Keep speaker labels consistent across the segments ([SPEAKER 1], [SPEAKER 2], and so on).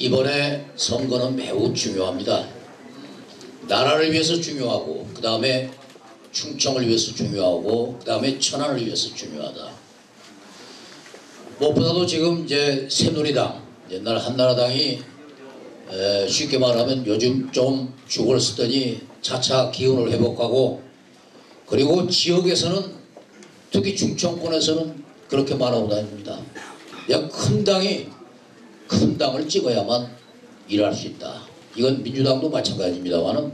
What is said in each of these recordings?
[SPEAKER 1] 이번에 선거는 매우 중요합니다. 나라를 위해서 중요하고, 그 다음에 충청을 위해서 중요하고, 그 다음에 천안을 위해서 중요하다. 무엇보다도 지금 이제 새누리당, 옛날 한나라당이 쉽게 말하면 요즘 좀 죽을 쓰더니 차차 기운을 회복하고, 그리고 지역에서는 특히 충청권에서는 그렇게 말하고 다닙니다. 야, 큰 당을 찍어야만 일할 수 있다. 이건 민주당도 마찬가지입니다만은,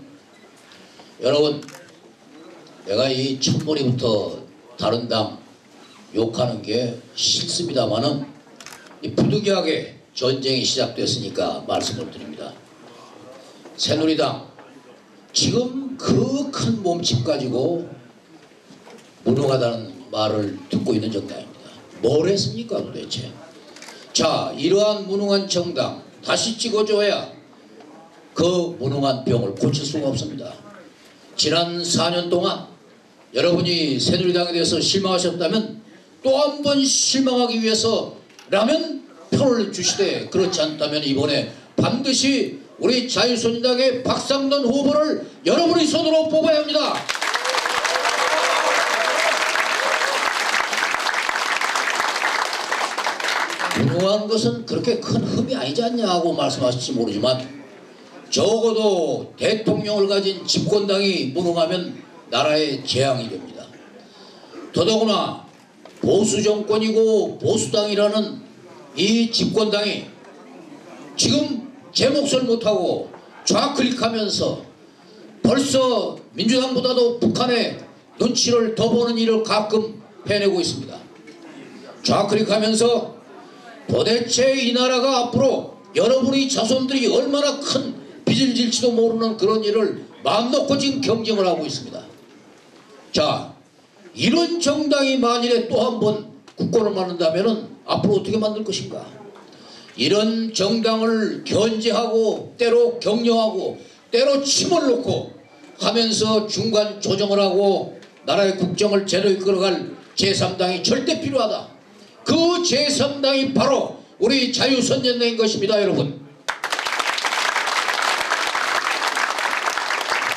[SPEAKER 1] 여러분, 내가 이 첫머리부터 다른 당 욕하는 게 싫습니다만은 이 부득이하게 전쟁이 시작됐으니까 말씀을 드립니다. 새누리당 지금 그 큰 몸집 가지고 무능하다는 말을 듣고 있는 정당입니다. 뭘 했습니까 도대체? 자, 이러한 무능한 정당 다시 찍어줘야 그 무능한 병을 고칠 수가 없습니다. 지난 4년 동안 여러분이 새누리당에 대해서 실망하셨다면 또 한 번 실망하기 위해서라면 표를 주시되, 그렇지 않다면 이번에 반드시 우리 자유선진당의 박상돈 후보를 여러분의 손으로 뽑아야 합니다. 무능한 것은 그렇게 큰 흠이 아니지 않냐고 말씀하실지 모르지만, 적어도 대통령을 가진 집권당이 무능하면 나라의 재앙이 됩니다. 더더구나 보수 정권이고 보수당이라는 이 집권당이 지금 제 몫을 못하고 좌클릭하면서 벌써 민주당보다도 북한의 눈치를 더 보는 일을 가끔 해내고 있습니다. 좌클릭하면서 도대체 이 나라가 앞으로 여러분의 자손들이 얼마나 큰 빚을 질지도 모르는 그런 일을 마음 놓고 지금 경쟁을 하고 있습니다. 자, 이런 정당이 만일에 또 한 번 국권을 만든다면 앞으로 어떻게 만들 것인가? 이런 정당을 견제하고 때로 격려하고 때로 침을 놓고 하면서 중간 조정을 하고 나라의 국정을 제대로 이끌어갈 제3당이 절대 필요하다. 그 제3당이 바로 우리 자유선진당인 것입니다, 여러분.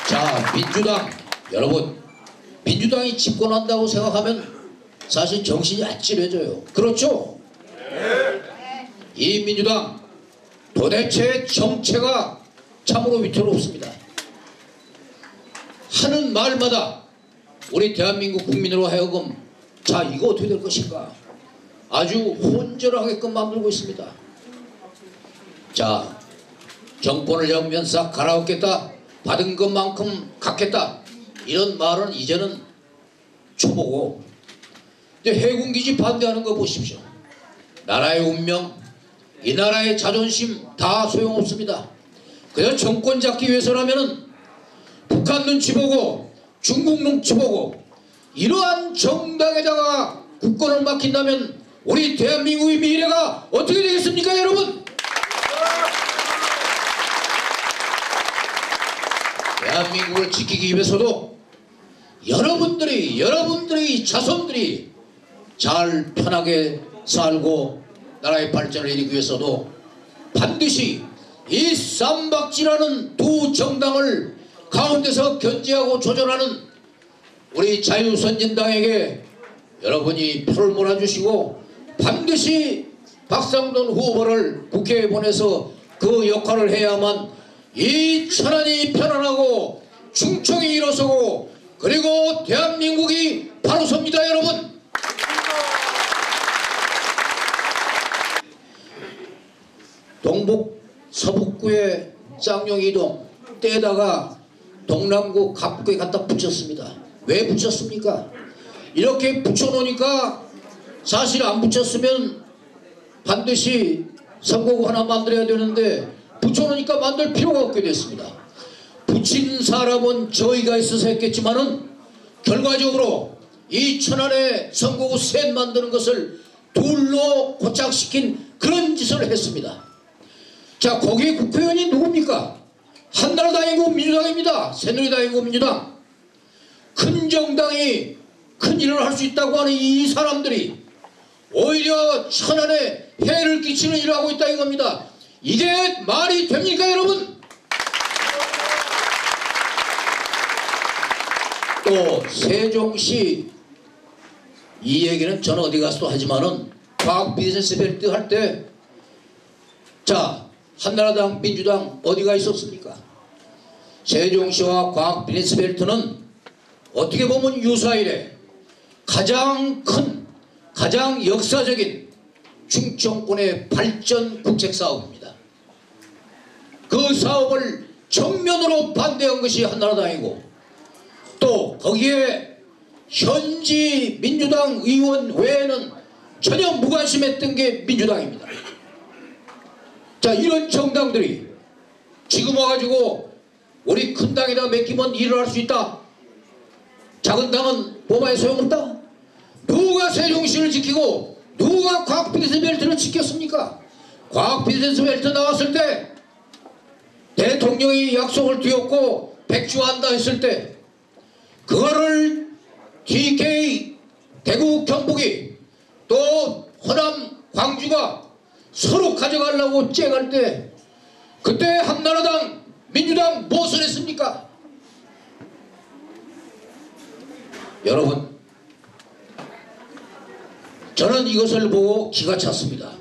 [SPEAKER 1] 자, 민주당, 여러분, 민주당이 집권한다고 생각하면 사실 정신이 아찔해져요. 그렇죠? 이 민주당 도대체 정체가 참으로 위태롭습니다. 하는 말마다 우리 대한민국 국민으로 하여금 자, 이거 어떻게 될 것인가 아주 혼절하게끔 만들고 있습니다. 자, 정권을 잡으면 싹 갈아엎겠다, 받은 것만큼 갖겠다, 이런 말은 이제는 초보고, 이제 해군기지 반대하는 거 보십시오. 나라의 운명, 이 나라의 자존심 다 소용없습니다. 그냥 정권 잡기 위해서라면은 북한 눈치 보고 중국 눈치 보고 이러한 정당에다가 국권을 맡긴다면 우리 대한민국의 미래가 어떻게 되겠습니까, 여러분? 대한민국을 지키기 위해서도 여러분들의 자손들이 잘 편하게 살고 나라의 발전을 이루기 위해서도 반드시 이 쌈박질하는 두 정당을 가운데서 견제하고 조절하는 우리 자유선진당에게 여러분이 표를 몰아주시고 반드시 박상돈 후보를 국회에 보내서 그 역할을 해야만 이 천안이 편안하고 충청이 일어서고 그리고 대한민국이 바로 섭니다, 여러분. 동북 서북구의 쌍용이동 떼다가 동남구 갑구에 갖다 붙였습니다. 왜 붙였습니까? 이렇게 붙여놓으니까 사실 안 붙였으면 반드시 선거구 하나 만들어야 되는데 붙여놓으니까 만들 필요가 없게 됐습니다. 붙인 사람은 저희가 있어서 했겠지만은 결과적으로 이 천안에 선거구 셋 만드는 것을 둘로 고착시킨 그런 짓을 했습니다. 자, 거기에 국회의원이 누굽니까? 한나라당이고 민주당입니다. 새누리당이고 민주당. 큰 정당이 큰 일을 할 수 있다고 하는 이 사람들이 오히려 천안에 해를 끼치는 일을 하고 있다 이겁니다. 이게 말이 됩니까 여러분? 또 세종시 이 얘기는 저는 어디 가서도 하지만은 과학 비즈니스 벨트 할 때 자 한나라당 민주당 어디가 있었습니까? 세종시와 과학 비즈니스 벨트는 어떻게 보면 유사일에 가장 큰 가장 역사적인 충청권의 발전 국책 사업입니다. 그 사업을 정면으로 반대한 것이 한나라당이고 또 거기에 현지 민주당 의원 외에는 전혀 무관심했던 게 민주당입니다. 자 이런 정당들이 지금 와가지고 우리 큰 당에다 맡기면 일을 할 수 있다. 작은 당은 뽑아야 소용없다. 누가 세종시를 지키고 누가 과학 비즈니스 벨트를 지켰습니까? 과학 비즈니스 벨트 나왔을 때 대통령이 약속을 뒤엎고 백주한다 했을 때 그거를 TK 대구 경북이 또 호남 광주가 서로 가져가려고 쨍할 때 그때 한나라당 민주당 무엇을 했습니까? 여러분 저는 이것을 보고 기가 찼습니다.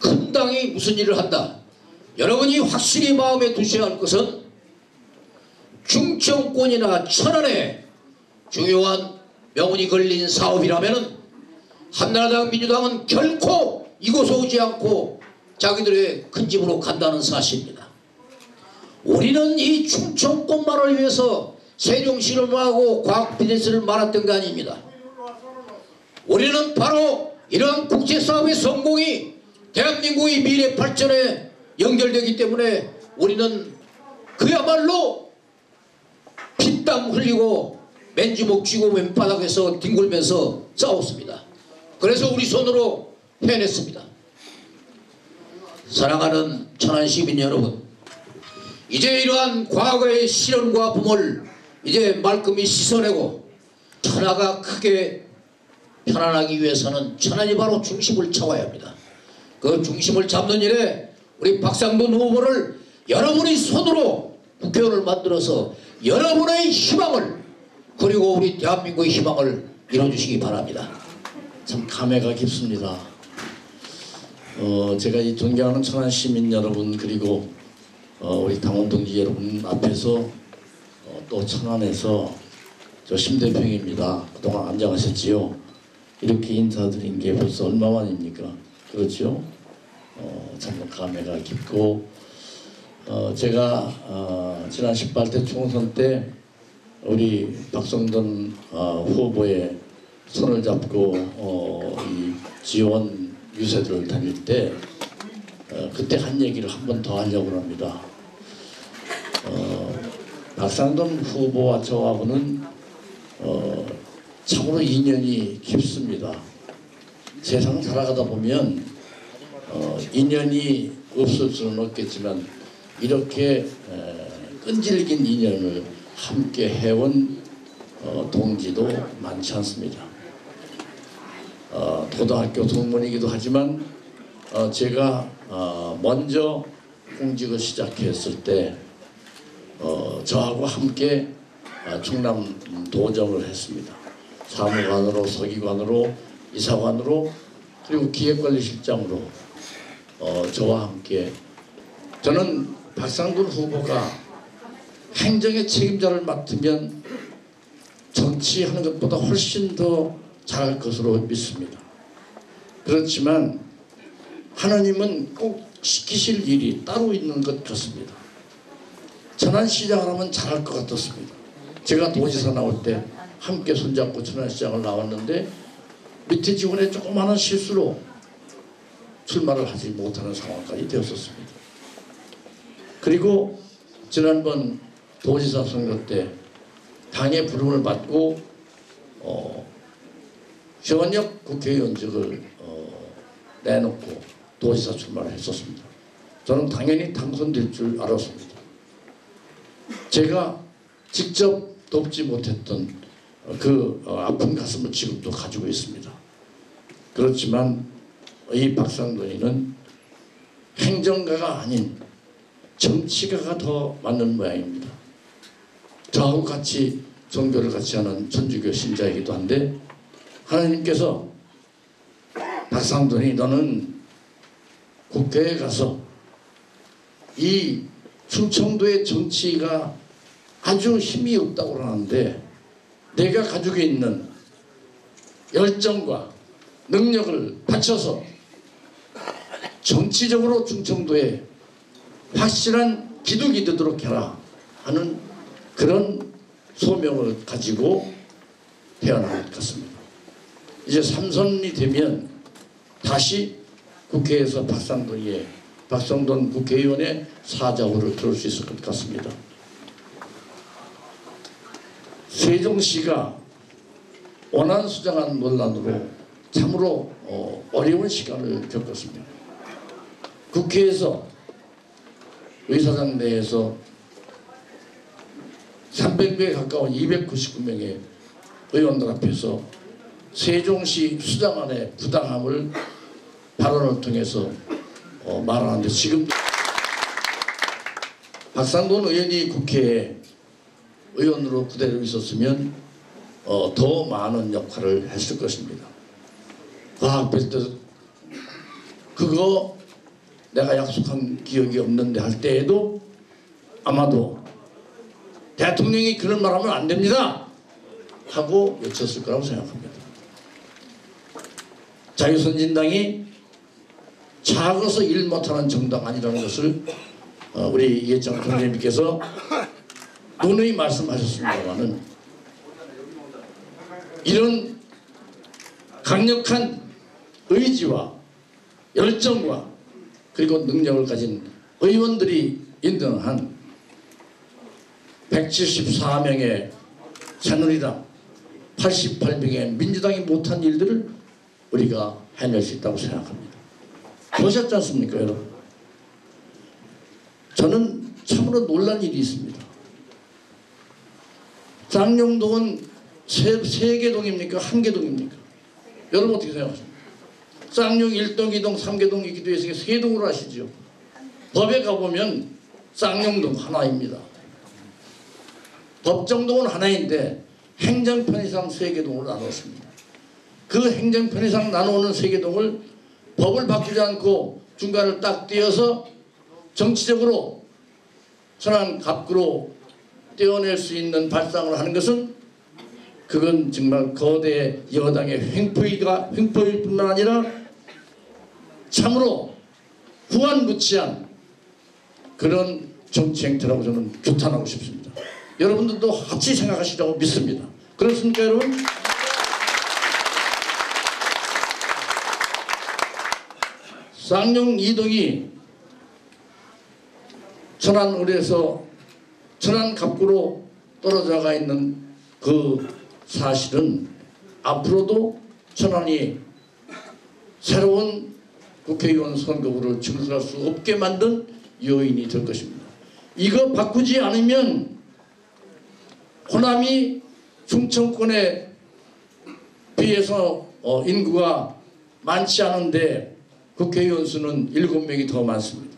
[SPEAKER 1] 큰 당이 무슨 일을 한다. 여러분이 확실히 마음에 두셔야 할 것은 충청권이나 천안에 중요한 명운이 걸린 사업이라면 한나라당 민주당은 결코 이곳에 오지 않고 자기들의 큰 집으로 간다는 사실입니다. 우리는 이 충청권만을 위해서 세종시를 말하고 과학 비즈니스를 말았던 게 아닙니다. 우리는 바로 이러한 국제사업의 성공이 대한민국의 미래 발전에 연결되기 때문에 우리는 그야말로 피땀 흘리고 맨주먹 쥐고 맨바닥에서 뒹굴면서 싸웠습니다. 그래서 우리 손으로 해냈습니다. 사랑하는 천안 시민 여러분, 이제 이러한 과거의 시련과 붐을 이제 말끔히 씻어내고 천하가 크게 편안하기 위해서는 천안이 바로 중심을 잡아야 합니다. 그 중심을 잡는 일에 우리 박상돈 후보를 여러분의 손으로 국회의원을 만들어서 여러분의 희망을 그리고 우리 대한민국의 희망을 이뤄주시기 바랍니다.
[SPEAKER 2] 참 감회가 깊습니다. 제가 이 존경하는 천안 시민 여러분 그리고 우리 당원 동지 여러분 앞에서 또 천안에서 저 심대평입니다. 그동안 안녕하셨지요? 이렇게 인사드린 게 벌써 얼마만입니까? 그렇죠? 참 감회가 깊고 제가 지난 18대 총선 때 우리 박성돈 후보의 손을 잡고 이 지원 유세를 다닐 때 그때 한 얘기를 한 번 더 하려고 합니다. 박상돈 후보와 저하고는 참으로 인연이 깊습니다. 세상 살아가다 보면 인연이 없을 수는 없겠지만 이렇게 끈질긴 인연을 함께 해온 동지도 많지 않습니다. 고등학교 동문이기도 하지만 제가 먼저 공직을 시작했을 때 저하고 함께 충남 도정을 했습니다. 사무관으로, 서기관으로, 이사관으로 그리고 기획관리실장으로 저와 함께 저는 박상돈 후보가 행정의 책임자를 맡으면 정치하는 것보다 훨씬 더 잘할 것으로 믿습니다. 그렇지만 하나님은 꼭 시키실 일이 따로 있는 것 같습니다. 천안시장을 하면 잘할 것 같았습니다. 제가 도지사 나올 때 함께 손잡고 천안시장을 나왔는데 밑에 직원의 조그마한 실수로 출마를 하지 못하는 상황까지 되었었습니다. 그리고 지난번 도지사 선거 때 당의 부름을 받고 현역 국회의원직을 내놓고 도지사 출마를 했었습니다. 저는 당연히 당선될 줄 알았습니다. 제가 직접 돕지 못했던 그 아픈 가슴을 지금도 가지고 있습니다. 그렇지만 이 박상돈이는 행정가가 아닌 정치가가 더 맞는 모양입니다. 저하고 같이 종교를 같이 하는 천주교 신자이기도 한데 하나님께서 박상돈이 너는 국회에 가서 이 충청도의 정치가 아주 힘이 없다고 그러는데 내가 가지고 있는 열정과 능력을 바쳐서 정치적으로 충청도에 확실한 기둥이 되도록 해라 하는 그런 소명을 가지고 태어난 것 같습니다. 이제 3선이 되면 다시 국회에서 박상돈 국회의원의 사자후를 들을 수 있을 것 같습니다. 세종시가 원안수장한 논란으로 참으로 어려운 시간을 겪었습니다. 국회에서 의사당 내에서 300명에 가까운 299명의 의원들 앞에서 세종시 수장안의 부당함을 발언을 통해서 말하는데 지금 박상돈 의원이 국회에 의원으로 그대로 있었으면 더 많은 역할을 했을 것입니다. 과학별 때 그거 내가 약속한 기억이 없는데 할 때에도 아마도 대통령이 그런 말하면 안 됩니다 하고 외쳤을 거라고 생각합니다. 자유선진당이 작아서 일 못하는 정당 아니라는 것을 우리 이해창 총재님께서 누누이 말씀하셨습니다만은 이런 강력한 의지와 열정과 그리고 능력을 가진 의원들이 인정한 174명의 새누리당 88명의 민주당이 못한 일들을 우리가 해낼 수 있다고 생각합니다. 보셨지 않습니까 여러분? 저는 참으로 놀란 일이 있습니다. 쌍용동은 세 개동입니까? 한 개동입니까? 여러분 어떻게 생각하십니까? 쌍용 1동, 2동, 3개동 있기도 해서 3동으로 하시죠. 법에 가보면 쌍용동 하나입니다. 법정동은 하나인데 행정편의상 3개동으로 나눴습니다. 그 행정편의상 나누는 3개동을 법을 바꾸지 않고 중간을 딱 띄어서 정치적으로 선한 갑구로 떼어낼 수 있는 발상을 하는 것은 그건 정말 거대 여당의 횡포일 뿐만 아니라 참으로 후한무치한 그런 정치 행태라고 저는 규탄하고 싶습니다. 여러분들도 같이 생각하시라고 믿습니다. 그렇습니까 여러분? 쌍용 2동이 천안을에서 천안 갑구로 떨어져가 있는 그 사실은 앞으로도 천안이 새로운 국회의원 선거구를 증설할 수 없게 만든 요인이 될 것입니다. 이거 바꾸지 않으면 호남이 충청권에 비해서 인구가 많지 않은데 국회의원 수는 7명이 더 많습니다.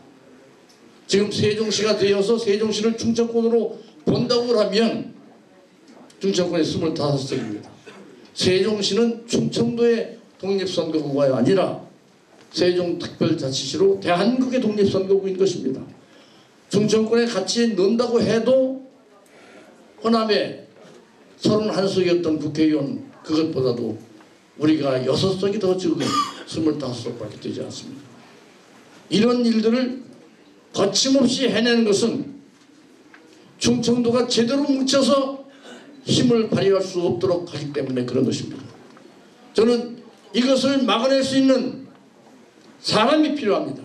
[SPEAKER 2] 지금 세종시가 되어서 세종시를 충청권으로 본다고 하면 충청권이 25석입니다. 세종시는 충청도의 독립선거구가 아니라 세종특별자치시로 대한민국의 독립선거구인 것입니다. 충청권에 같이 넣는다고 해도 호남에 31석이었던 국회의원 그것보다도 우리가 6석이 더 적은 25석밖에 되지 않습니다. 이런 일들을 거침없이 해내는 것은 충청도가 제대로 뭉쳐서 힘을 발휘할 수 없도록 하기 때문에 그런 것입니다. 저는 이것을 막아낼 수 있는 사람이 필요합니다.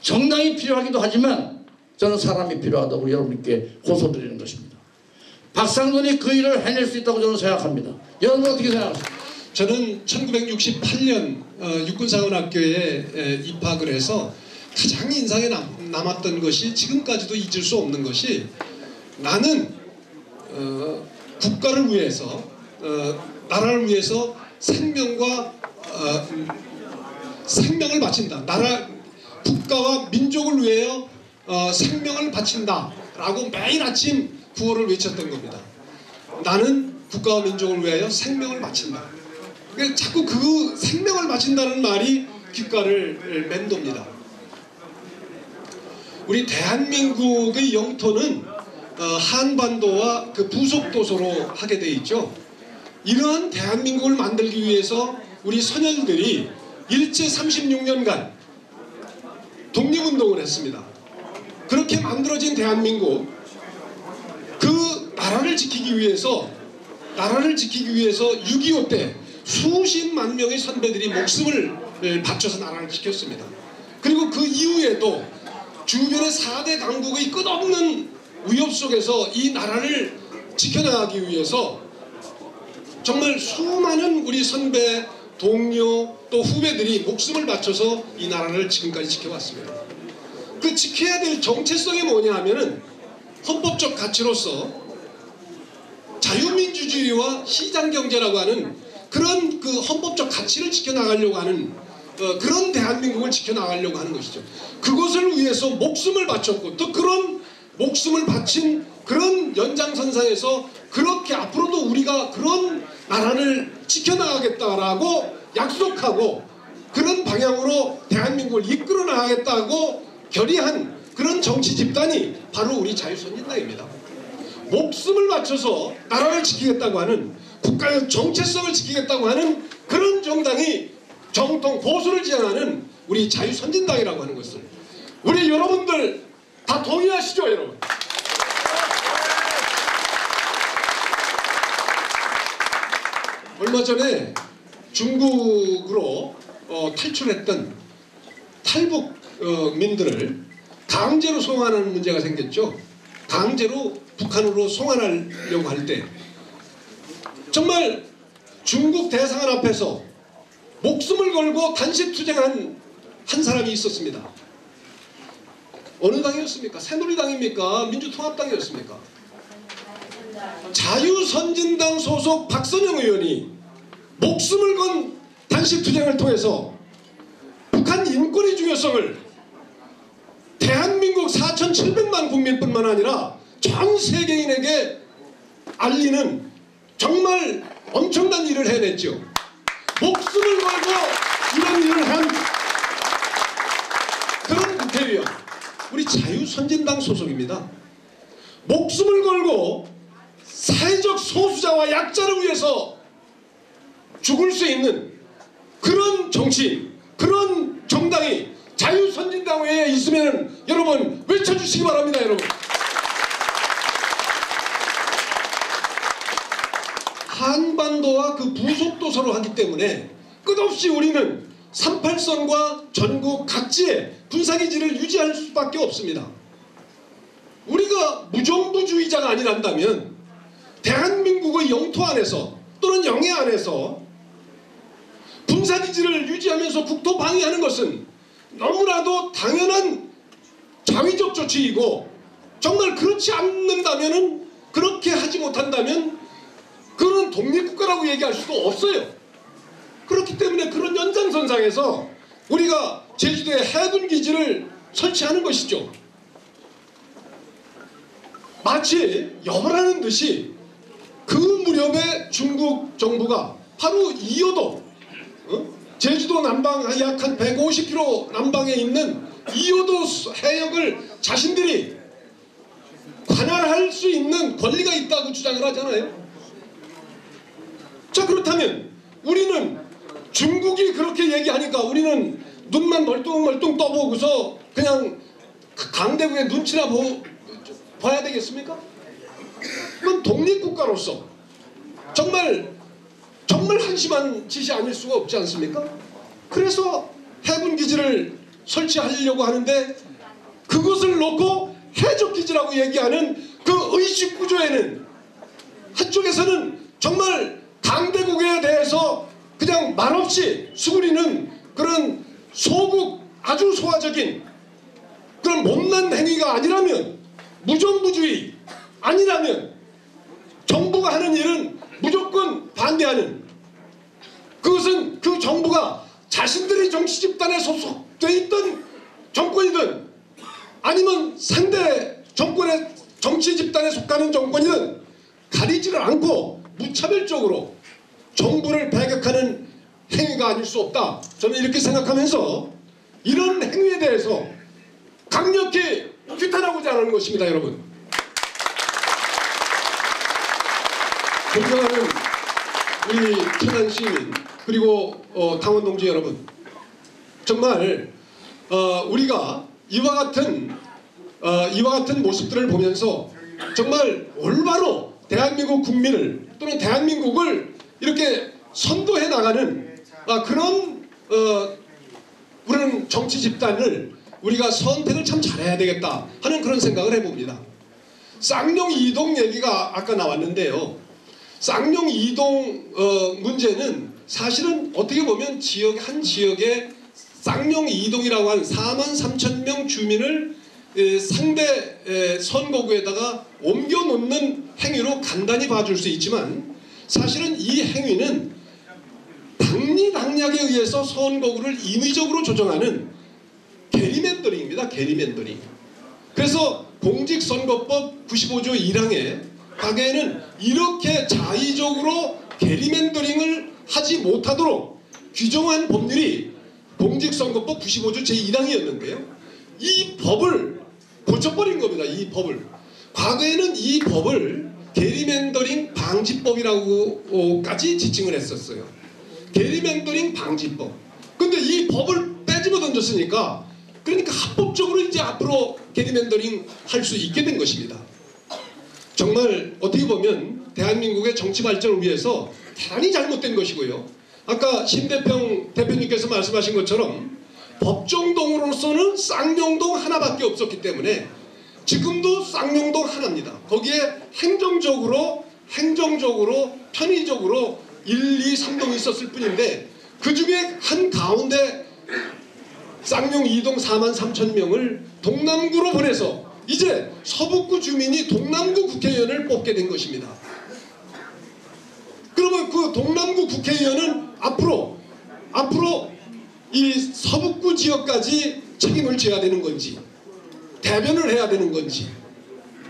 [SPEAKER 2] 정당이 필요하기도 하지만 저는 사람이 필요하다고 여러분께 호소드리는 것입니다. 박상돈이 그 일을 해낼 수 있다고 저는 생각합니다. 여러분 어떻게 생각하십니까?
[SPEAKER 3] 저는 1968년 육군사관학교에 입학을 해서 가장 인상에 남았던 것이 지금까지도 잊을 수 없는 것이 나는 국가를 위해서 나라를 위해서 생명을 바친다. 국가와 민족을 위하여 생명을 바친다라고 매일 아침 구호를 외쳤던 겁니다. 나는 국가와 민족을 위하여 생명을 바친다. 자꾸 그 생명을 바친다는 말이 귓가를 맴돕니다. 우리 대한민국의 영토는 한반도와 그 부속도서로 하게 돼 있죠. 이러한 대한민국을 만들기 위해서 우리 선열들이 일제 36년간 독립운동을 했습니다. 그렇게 만들어진 대한민국, 그 나라를 지키기 위해서 6.25 때 수십만 명의 선배들이 목숨을 바쳐서 나라를 지켰습니다. 그리고 그 이후에도 주변의 4대 강국의 끝없는 위협 속에서 이 나라를 지켜나가기 위해서 정말 수많은 우리 선배, 동료 또 후배들이 목숨을 바쳐서 이 나라를 지금까지 지켜왔습니다. 그 지켜야 될 정체성이 뭐냐 하면은 헌법적 가치로서 자유민주주의와 시장경제라고 하는 그런 그 헌법적 가치를 지켜나가려고 하는 그런 대한민국을 지켜나가려고 하는 것이죠. 그것을 위해서 목숨을 바쳤고 또 그런 목숨을 바친 그런 연장선상에서 그렇게 앞으로도 우리가 그런 나라를 지켜나가겠다라고 약속하고 그런 방향으로 대한민국을 이끌어 나가겠다고 결의한 그런 정치 집단이 바로 우리 자유선진당입니다. 목숨을 바쳐서 나라를 지키겠다고 하는 국가의 정체성을 지키겠다고 하는 그런 정당이 정통 보수를 지향하는 우리 자유선진당이라고 하는 것을 우리 여러분들 다 동의하시죠, 여러분? 얼마 전에 중국으로 탈출했던 탈북민들을 강제로 송환하는 문제가 생겼죠. 강제로 북한으로 송환하려고 할 때 정말 중국 대사관 앞에서 목숨을 걸고 단식 투쟁한 한 사람이 있었습니다. 어느 당이었습니까? 새누리당입니까? 민주통합당이었습니까? 자유선진당 소속 박선영 의원이 목숨을 건 단식 투쟁을 통해서 북한 인권의 중요성을 대한민국 4,700만 국민뿐만 아니라 전 세계인에게 알리는 정말 엄청난 일을 해냈죠. 목숨을 걸고 이런 일을 한 그런 국회의원, 우리 자유선진당 소속입니다. 목숨을 걸고 사회적 소수자와 약자를 위해서 죽을 수 있는 그런 정치인, 그런 정당이 자유선진당 외에 있으면 여러분 외쳐주시기 바랍니다. 여러분, 한반도와 그 부속도서로 하기 때문에 끝없이 우리는 38선과 전국 각지에 군사기지를 유지할 수밖에 없습니다. 우리가 무정부주의자가 아니란다면 대한민국의 영토 안에서 또는 영해 안에서 군사기지를 유지하면서 국토 방위하는 것은 너무나도 당연한 자위적 조치이고, 정말 그렇지 않는다면, 그렇게 하지 못한다면 그런 독립국가라고 얘기할 수도 없어요. 그렇기 때문에 그런 연장선상에서 우리가 제주도에 해군기지를 설치하는 것이죠. 마치 여벌하는 듯이 그 무렵에 중국 정부가 바로 이효도, 제주도 남방 약 한 150km 남방에 있는 이효도 해역을 자신들이 관할할 수 있는 권리가 있다고 주장을 하잖아요. 자, 그렇다면 우리는 중국이 그렇게 얘기하니까 우리는 눈만 멀뚱멀뚱 떠보고서 그냥 강대국의 눈치나 봐야 되겠습니까? 이건 독립국가로서 정말 한심한 짓이 아닐 수가 없지 않습니까? 그래서 해군기지를 설치하려고 하는데 그것을 놓고 해적기지라고 얘기하는 그 의식구조에는 한쪽에서는 정말 강대국에 대해서 그냥 말없이 수그리는 그런 소국, 아주 소화적인 그런 못난 행위가 아니라면, 무정부주의 아니라면 정부가 하는 일은 무조건 반대하는, 그것은 그 정부가 자신들의 정치 집단에 소속돼 있던 정권이든 아니면 상대 정권의 정치 집단에 속하는 정권이든 가리지를 않고 무차별적으로 정부를 배격하는 행위가 아닐 수 없다. 저는 이렇게 생각하면서 이런 행위에 대해서 강력히 규탄하고자 하는 것입니다. 여러분, 존경하는 우리 천안 시민 그리고 당원 동지 여러분, 정말 우리가 이와 같은 모습들을 보면서 정말 올바로 대한민국 국민을 또는 대한민국을 이렇게 선도해 나가는 그런 우리는 정치 집단을 우리가 선택을 참 잘해야 되겠다 하는 그런 생각을 해봅니다. 쌍용 이동 얘기가 아까 나왔는데요. 쌍용 이동 문제는 사실은 어떻게 보면 한 지역에 쌍용 이동이라고 하는 43,000명 주민을 상대 선거구에다가 옮겨 놓는 행위로 간단히 봐줄 수 있지만, 사실은 이 행위는 당리당략에 의해서 선거구를 인위적으로 조정하는 게리맨더링입니다. 게리맨더링. 그래서 공직선거법 95조 1항에 과거에는 이렇게 자의적으로 게리맨더링을 하지 못하도록 규정한 법률이 공직선거법 95조 제1항이었는데요. 이 법을 고쳐버린 겁니다. 이 법을. 과거에는 이 법을 게리맨더링 방지법이라고까지 지칭을 했었어요. 게리맨더링 방지법. 근데 이 법을 빼집어 던졌으니까, 그러니까 합법적으로 이제 앞으로 게리맨더링 할 수 있게 된 것입니다. 정말 어떻게 보면 대한민국의 정치 발전을 위해서 대단히 잘못된 것이고요. 아까 심대평 대표님께서 말씀하신 것처럼 법정동으로서는 쌍용동 하나밖에 없었기 때문에 지금도 쌍용동 하나입니다. 거기에 행정적으로 편의적으로 1, 2, 3동이 있었을 뿐인데, 그 중에 한 가운데 쌍용 2동 43,000명을 동남구로 보내서 이제 서북구 주민이 동남구 국회의원을 뽑게 된 것입니다. 그러면 그 동남구 국회의원은 앞으로 이 서북구 지역까지 책임을 져야 되는 건지, 대변을 해야 되는 건지,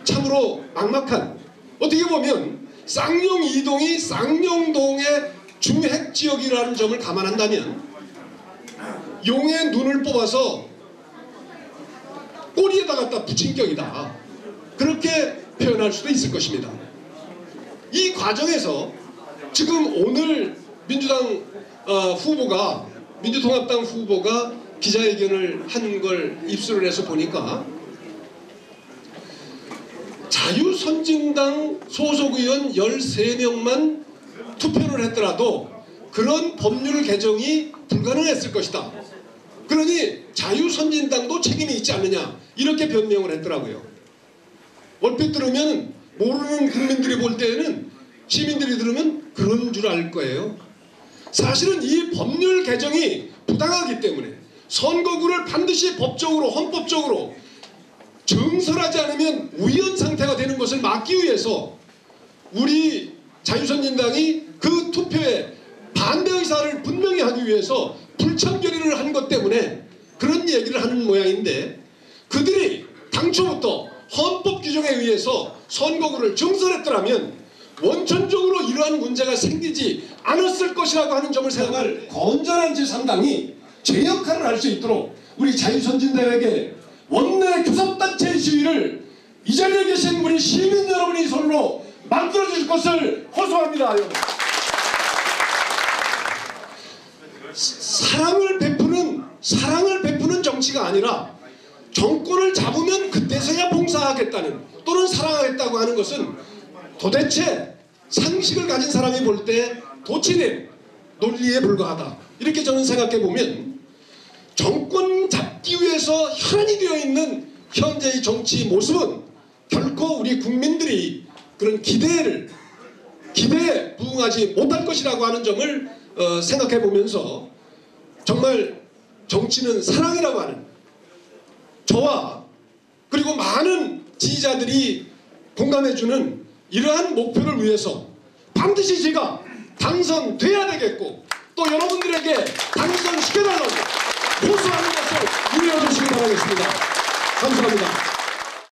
[SPEAKER 3] 참으로 막막한, 어떻게 보면 쌍용 2동이 쌍용동의 중핵 지역이라는 점을 감안한다면 용의 눈을 뽑아서 꼬리에다 갖다 붙인 격이다, 그렇게 표현할 수도 있을 것입니다. 이 과정에서 지금 오늘 민주통합당 후보가 기자회견을 한 걸 입수를 해서 보니까 자유선진당 소속 의원 13명만 투표를 했더라도 그런 법률 개정이 불가능했을 것이다. 그러니 자유선진당도 책임이 있지 않느냐, 이렇게 변명을 했더라고요. 얼핏 들으면, 모르는 국민들이 볼 때에는, 시민들이 들으면 그런 줄 알 거예요. 사실은 이 법률 개정이 부당하기 때문에 선거구를 반드시 법적으로, 헌법적으로 정설하지 않으면 우연 상태가 되는 것을 막기 위해서 우리 자유선진당이 그 투표에 반대 의사를 분명히 하기 위해서 불참 결의를 한 것 때문에 그런 얘기를 하는 모양인데, 그들이 당초부터 헌법 규정에 의해서 선거구를 정설했더라면 원천적으로 이러한 문제가 생기지 않았을 것이라고 하는 점을 생각할 건전한 제3당이 제 역할을 할 수 있도록 우리 자유선진당에게 원내 교섭단체 시위를 이 자리에 계신 우리 시민 여러분이 손으로 만들어주실 것을 호소합니다. 여러분. 사랑을 베푸는 정치가 아니라 정권을 잡으면 그때서야 봉사하겠다는, 또는 사랑하겠다고 하는 것은 도대체 상식을 가진 사람이 볼 때 도치된 논리에 불과하다, 이렇게 저는 생각해 보면, 정권 잡기 위해서 혈안이 되어 있는 현재의 정치 모습은 결코 우리 국민들이 그런 기대에 부응하지 못할 것이라고 하는 점을 생각해 보면서, 정말 정치는 사랑이라고 하는, 저와 그리고 많은 지지자들이 공감해주는 이러한 목표를 위해서 반드시 제가 당선돼야 되겠고, 또 여러분들에게 당선시켜달라고 호소하는 것을 누려주시기 바라겠습니다. 감사합니다.